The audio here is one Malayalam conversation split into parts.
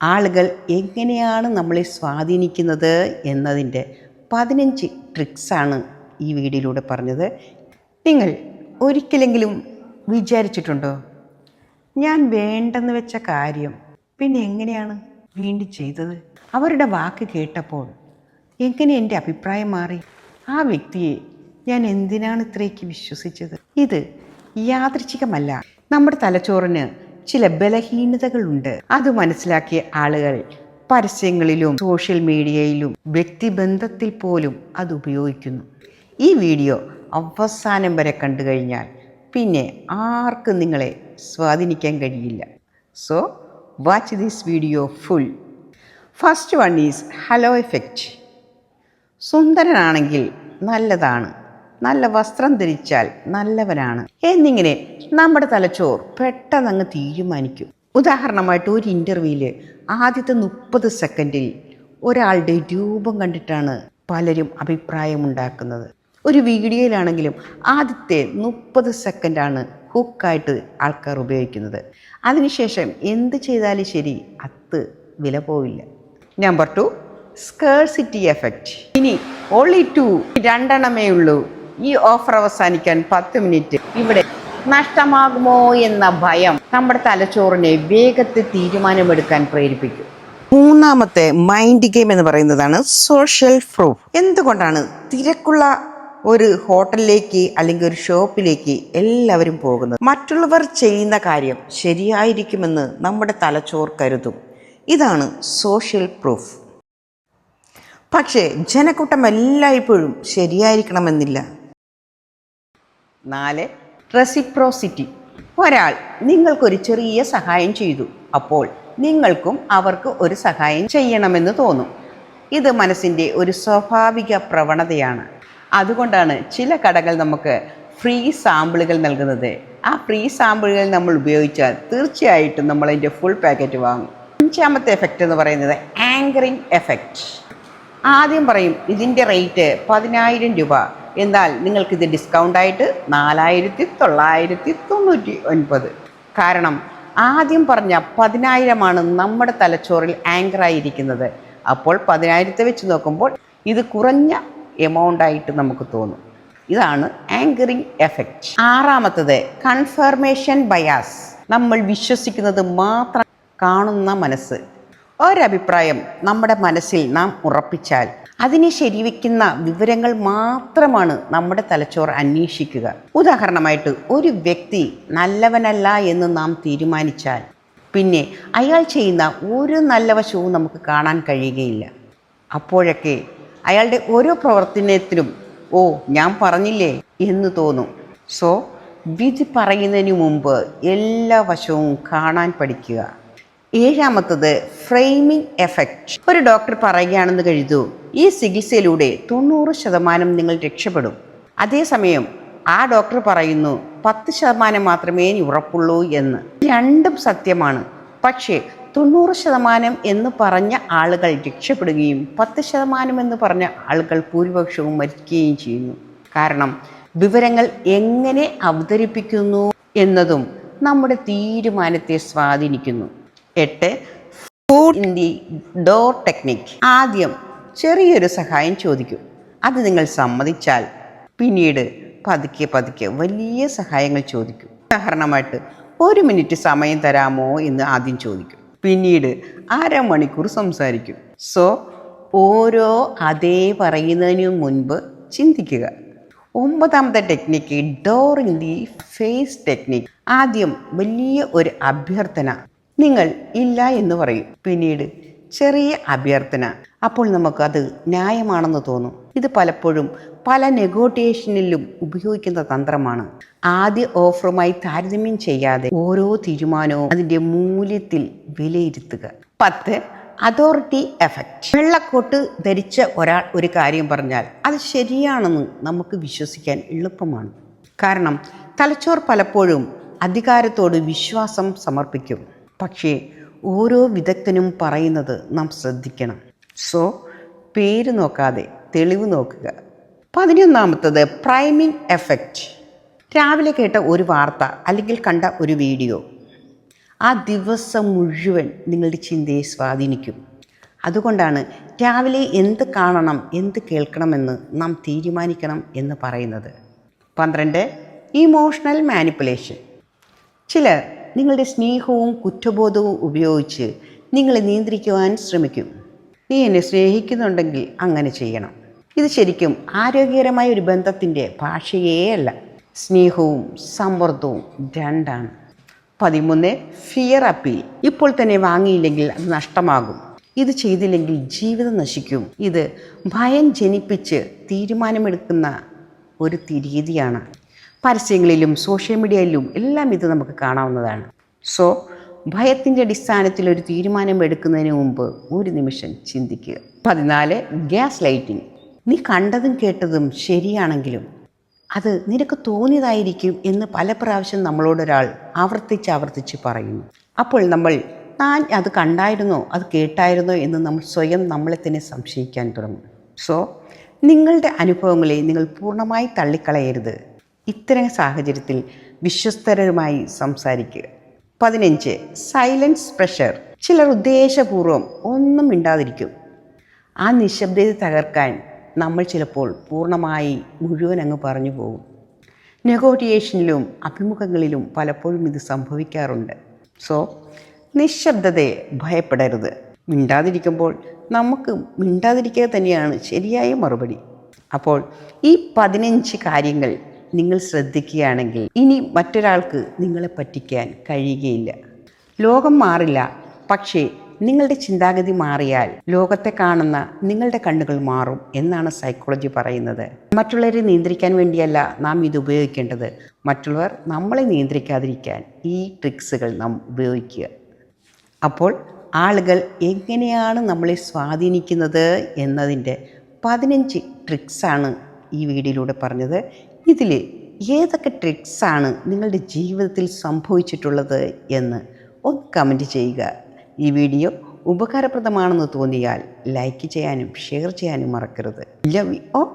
ആളുകൾ എങ്ങനെയാണ് നമ്മളെ സ്വാധീനിക്കുന്നത് എന്നതിൻ്റെ 15 ട്രിക്സാണ് ഈ വീഡിയോയിലൂടെ പറഞ്ഞത്. നിങ്ങൾ ഒരിക്കലെങ്കിലും വിചാരിച്ചിട്ടുണ്ടോ, ഞാൻ വേണ്ടെന്ന് വെച്ച കാര്യം പിന്നെ എങ്ങനെയാണ് വീണ്ടും ചെയ്തത്? അവരുടെ വാക്ക് കേട്ടപ്പോൾ എങ്ങനെ എൻ്റെ അഭിപ്രായം മാറി? ആ വ്യക്തിയെ ഞാൻ എന്തിനാണ് ഇത്രയ്ക്ക് വിശ്വസിച്ചത്? ഇത് യാദൃച്ഛികമല്ല. നമ്മുടെ തലച്ചോറിന് ചില ബലഹീനതകളുണ്ട്. അത് മനസ്സിലാക്കിയ ആളുകൾ പരസ്യങ്ങളിലും സോഷ്യൽ മീഡിയയിലും വ്യക്തിബന്ധത്തിൽ പോലും അത് ഉപയോഗിക്കുന്നു. ഈ വീഡിയോ അവസാനം വരെ കണ്ടു കഴിഞ്ഞാൽ പിന്നെ ആർക്കും നിങ്ങളെ സ്വാധീനിക്കാൻ കഴിയില്ല. So watch this video full. First one is halo effect. സുന്ദരനാണെങ്കിൽ നല്ലതാണ്, നല്ല വസ്ത്രം ധരിച്ചാൽ നല്ലവനാണ് എന്നിങ്ങനെ നമ്മുടെ തലച്ചോർ പെട്ടെന്നങ്ങ് തീരുമാനിക്കും. ഉദാഹരണമായിട്ട് ഒരു ഇൻ്റർവ്യൂവിൽ ആദ്യത്തെ 30 സെക്കൻഡിൽ ഒരാളുടെ രൂപം കണ്ടിട്ടാണ് പലരും അഭിപ്രായമുണ്ടാക്കുന്നത്. ഒരു വീഡിയോയിലാണെങ്കിലും ആദ്യത്തെ 30 സെക്കൻഡാണ് ഹുക്കായിട്ട് ആൾക്കാർ ഉപയോഗിക്കുന്നത്. അതിനുശേഷം എന്ത് ചെയ്താലും ശരി അത് വില പോവില്ല. Number 2, scarcity effect. ഇനി ഓൺലി 2, 2 എണ്ണമേ ഉള്ളൂ, ഈ ഓഫർ അവസാനിക്കാൻ 10 മിനിറ്റ്, ഇവിടെ നഷ്ടമാകുമോ എന്ന ഭയം നമ്മുടെ തലച്ചോറിനെ വേഗത്തിൽ തീരുമാനമെടുക്കാൻ പ്രേരിപ്പിക്കും. മൂന്നാമത്തെ മൈൻഡ് ഗെയിം എന്ന് പറയുന്നതാണ് സോഷ്യൽ പ്രൂഫ്. എന്തുകൊണ്ടാണ് തിരക്കുള്ള ഒരു ഹോട്ടലിലേക്ക് അല്ലെങ്കിൽ ഒരു ഷോപ്പിലേക്ക് എല്ലാവരും പോകുന്നത്? മറ്റുള്ളവർ ചെയ്യുന്ന കാര്യം ശരിയായിരിക്കുമെന്ന് നമ്മുടെ തലച്ചോർ കരുതും. ഇതാണ് സോഷ്യൽ പ്രൂഫ്. പക്ഷേ ജനക്കൂട്ടം എല്ലായ്പ്പോഴും ശരിയായിരിക്കണമെന്നില്ല. 4, റെസിപ്രോസിറ്റി. ഒരാൾ നിങ്ങൾക്കൊരു ചെറിയ സഹായം ചെയ്തു, അപ്പോൾ നിങ്ങൾക്കും അവർക്ക് ഒരു സഹായം ചെയ്യണമെന്ന് തോന്നും. ഇത് മനസ്സിൻ്റെ ഒരു സ്വാഭാവിക പ്രവണതയാണ്. അതുകൊണ്ടാണ് ചില കടകൾ നമുക്ക് ഫ്രീ സാമ്പിളുകൾ നൽകുന്നത്. ആ ഫ്രീ സാമ്പിളുകൾ നമ്മൾ ഉപയോഗിച്ചാൽ തീർച്ചയായിട്ടും നമ്മൾ അതിൻ്റെ ഫുൾ പാക്കറ്റ് വാങ്ങും. 5ാമത്തെ എഫക്റ്റ് എന്ന് പറയുന്നത് ആങ്കറിങ് എഫക്റ്റ്. ആദ്യം പറയും ഇതിൻ്റെ റേറ്റ് 10,000 രൂപ, എന്നാൽ നിങ്ങൾക്കിത് ഡിസ്കൗണ്ടായിട്ട് 4,999. കാരണം ആദ്യം പറഞ്ഞ 10,000 നമ്മുടെ തലച്ചോറിൽ ആങ്കറായിരിക്കുന്നത്. അപ്പോൾ 10,000 വെച്ച് നോക്കുമ്പോൾ ഇത് കുറഞ്ഞ എമൗണ്ടായിട്ട് നമുക്ക് തോന്നും. ഇതാണ് ആങ്കറിങ് എഫക്റ്റ്. 6ാമത്തത് കൺഫർമേഷൻ ബയാസ്. നമ്മൾ വിശ്വസിക്കുന്നത് മാത്രം കാണുന്ന മനസ്സ്. ഒരഭിപ്രായം നമ്മുടെ മനസ്സിൽ നാം ഉറപ്പിച്ചാൽ അതിനെ ശരിവെക്കുന്ന വിവരങ്ങൾ മാത്രമാണ് നമ്മുടെ തലച്ചോർ അന്വേഷിക്കുക. ഉദാഹരണമായിട്ട് ഒരു വ്യക്തി നല്ലവനല്ല എന്ന് നാം തീരുമാനിച്ചാൽ പിന്നെ അയാൾ ചെയ്യുന്ന ഒരു നല്ല വശവും നമുക്ക് കാണാൻ കഴിയുകയില്ല. അപ്പോഴൊക്കെ അയാളുടെ ഓരോ പ്രവർത്തനത്തിലും ഓ ഞാൻ പറഞ്ഞില്ലേ എന്ന് തോന്നും. സോ വിധി പറയുന്നതിന് മുമ്പ് എല്ലാ വശവും കാണാൻ പഠിക്കുക. 7ാമത്തത് ഫ്രെയിമിംഗ് എഫക്റ്റ്. ഒരു ഡോക്ടർ പറയുകയാണെന്ന് കരുതൂ, ഈ ചികിത്സയിലൂടെ 90% നിങ്ങൾ രക്ഷപ്പെടും. അതേസമയം ആ ഡോക്ടർ പറയുന്നു 10% മാത്രമേ ഉറപ്പുള്ളൂ എന്ന്. രണ്ടും സത്യമാണ്. പക്ഷേ 90% എന്ന് പറഞ്ഞ ആളുകൾ രക്ഷപ്പെടുകയും 10% എന്ന് പറഞ്ഞ ആളുകൾ ഭൂരിപക്ഷവും മരിക്കുകയും ചെയ്യുന്നു. കാരണം വിവരങ്ങൾ എങ്ങനെ അവതരിപ്പിക്കുന്നു എന്നതും നമ്മുടെ തീരുമാനത്തെ സ്വാധീനിക്കുന്നു. 8, food in the door technique. ആദ്യം ചെറിയൊരു സഹായം ചോദിക്കും. അത് നിങ്ങൾ സമ്മതിച്ചാൽ പിന്നീട് പതുക്കെ പതുക്കെ വലിയ സഹായങ്ങൾ ചോദിക്കും. ഉദാഹരണമായിട്ട് 1 മിനിറ്റ് സമയം തരാമോ എന്ന് ആദ്യം ചോദിക്കും. പിന്നീട് അരമണിക്കൂർ സംസാരിക്കും. സോ ഓരോ അതേ പറയുന്നതിന് മുൻപ് ചിന്തിക്കുക. 9ാമത്തെ technique door in the face technique. ആദ്യം വലിയ ഒരു അഭ്യർത്ഥന, നിങ്ങൾ ഇല്ല എന്ന് പറയും. പിന്നീട് ചെറിയ അഭ്യർത്ഥന, അപ്പോൾ നമുക്കത് ന്യായമാണെന്ന് തോന്നും. ഇത് പലപ്പോഴും പല നെഗോട്ടിയേഷനിലും ഉപയോഗിക്കുന്ന തന്ത്രമാണ്. ആദ്യ ഓഫറുമായി താരതമ്യം ചെയ്യാതെ ഓരോ തീരുമാനവും അതിൻ്റെ മൂല്യത്തിൽ വിലയിരുത്തുക. 10, അതോറിറ്റി എഫക്റ്റ്. വെള്ളക്കോട്ട് ധരിച്ച ഒരാൾ ഒരു കാര്യം പറഞ്ഞാൽ അത് ശരിയാണെന്ന് നമുക്ക് വിശ്വസിക്കാൻ എളുപ്പമാണ്. കാരണം തലച്ചോർ പലപ്പോഴും അധികാരത്തോട് വിശ്വാസം സമർപ്പിക്കും. പക്ഷേ ഓരോ വിദഗ്ധനും പറയുന്നത് നാം ശ്രദ്ധിക്കണം. സോ പേര് നോക്കാതെ തെളിവ് നോക്കുക. 11ാമത്തത് പ്രൈമിംഗ് എഫക്റ്റ്. രാവിലെ കേട്ട ഒരു വാർത്ത അല്ലെങ്കിൽ കണ്ട ഒരു വീഡിയോ ആ ദിവസം മുഴുവൻ നിങ്ങളുടെ ചിന്തയെ സ്വാധീനിക്കും. അതുകൊണ്ടാണ് രാവിലെ എന്ത് കാണണം എന്ത് കേൾക്കണമെന്ന് നാം തീരുമാനിക്കണം എന്ന് പറയുന്നത്. 12. Emotional manipulation. ചിലർ നിങ്ങളുടെ സ്നേഹവും കുറ്റബോധവും ഉപയോഗിച്ച് നിങ്ങളെ നിയന്ത്രിക്കുവാൻ ശ്രമിക്കും. നീ എന്നെ സ്നേഹിക്കുന്നുണ്ടെങ്കിൽ അങ്ങനെ ചെയ്യണം. ഇത് ശരിക്കും ആരോഗ്യകരമായ ഒരു ബന്ധത്തിൻ്റെ ഭാഷയേ അല്ല. സ്നേഹവും സമ്മർദ്ദവും രണ്ടാണ്. 13. Fear appeal. ഇപ്പോൾ തന്നെ വാങ്ങിയില്ലെങ്കിൽ അത് നഷ്ടമാകും, ഇത് ചെയ്തില്ലെങ്കിൽ ജീവിതം നശിക്കും. ഇത് ഭയം ജനിപ്പിച്ച് തീരുമാനമെടുക്കുന്ന ഒരു രീതിയാണ്. പരസ്യങ്ങളിലും സോഷ്യൽ മീഡിയയിലും എല്ലാം ഇത് നമുക്ക് കാണാവുന്നതാണ്. സോ ഭയത്തിൻ്റെ അടിസ്ഥാനത്തിൽ ഒരു തീരുമാനം എടുക്കുന്നതിന് മുമ്പ് ഒരു നിമിഷം ചിന്തിക്കുക. 14. Gas lighting. നീ കണ്ടതും കേട്ടതും ശരിയാണെങ്കിലും അത് നിനക്ക് തോന്നിയതായിരിക്കും എന്ന് പല പ്രാവശ്യം നമ്മളോടൊരാൾ ആവർത്തിച്ച് പറയുന്നു. അപ്പോൾ നമ്മൾ താൻ അത് കണ്ടായിരുന്നോ അത് കേട്ടായിരുന്നോ എന്ന് നമ്മൾ സ്വയം നമ്മളെ തന്നെ സംശയിക്കാൻ തുടങ്ങും. സോ നിങ്ങളുടെ അനുഭവങ്ങളെ നിങ്ങൾ പൂർണ്ണമായി തള്ളിക്കളയരുത്. ഇത്തരം സാഹചര്യത്തിൽ വിശ്വസ്തരുമായി സംസാരിക്കുക. 15. Silence pressure. ചിലർ ഉദ്ദേശപൂർവ്വം ഒന്നും മിണ്ടാതിരിക്കും. ആ നിശബ്ദത തകർക്കാൻ നമ്മൾ ചിലപ്പോൾ പൂർണ്ണമായി മുഴുവൻ അങ്ങ് പറഞ്ഞു പോകും. നെഗോഷിയേഷനിലും അഭിമുഖങ്ങളിലും പലപ്പോഴും ഇത് സംഭവിക്കാറുണ്ട്. സോ നിശബ്ദതയെ ഭയപ്പെടരുത്. മിണ്ടാതിരിക്കുമ്പോൾ നമുക്ക് മിണ്ടാതിരിക്കുക തന്നെയാണ് ശരിയായ മറുപടി. അപ്പോൾ ഈ 15 കാര്യങ്ങൾ നിങ്ങൾ ശ്രദ്ധിക്കുകയാണെങ്കിൽ ഇനി മറ്റൊരാൾക്ക് നിങ്ങളെ പറ്റിക്കാൻ കഴിയുകയില്ല. ലോകം മാറില്ല, പക്ഷേ നിങ്ങളുടെ ചിന്താഗതി മാറിയാൽ ലോകത്തെ കാണുന്ന നിങ്ങളുടെ കണ്ണുകൾ മാറും എന്നാണ് സൈക്കോളജി പറയുന്നത്. മറ്റുള്ളവരെ നിയന്ത്രിക്കാൻ വേണ്ടിയല്ല നാം ഇത് ഉപയോഗിക്കേണ്ടത്, മറ്റുള്ളവർ നമ്മളെ നിയന്ത്രിക്കാതിരിക്കാൻ ഈ ട്രിക്സുകൾ നാം ഉപയോഗിക്കുക. അപ്പോൾ ആളുകൾ എങ്ങനെയാണ് നമ്മളെ സ്വാധീനിക്കുന്നത് എന്നതിൻ്റെ 15 ട്രിക്സാണ് ഈ വീഡിയോയിലൂടെ പറഞ്ഞത്. ഇതിൽ ഏതൊക്കെ ട്രിക്സാണ് നിങ്ങളുടെ ജീവിതത്തിൽ സംഭവിച്ചിട്ടുള്ളത് എന്ന് ഒന്ന് കമൻറ്റ് ചെയ്യുക. ഈ വീഡിയോ ഉപകാരപ്രദമാണെന്ന് തോന്നിയാൽ ലൈക്ക് ചെയ്യാനും ഷെയർ ചെയ്യാനും മറക്കരുത്. Love you all,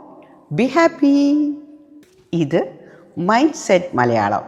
be happy. ഇത് മൈൻഡ് സെറ്റ് മലയാളം.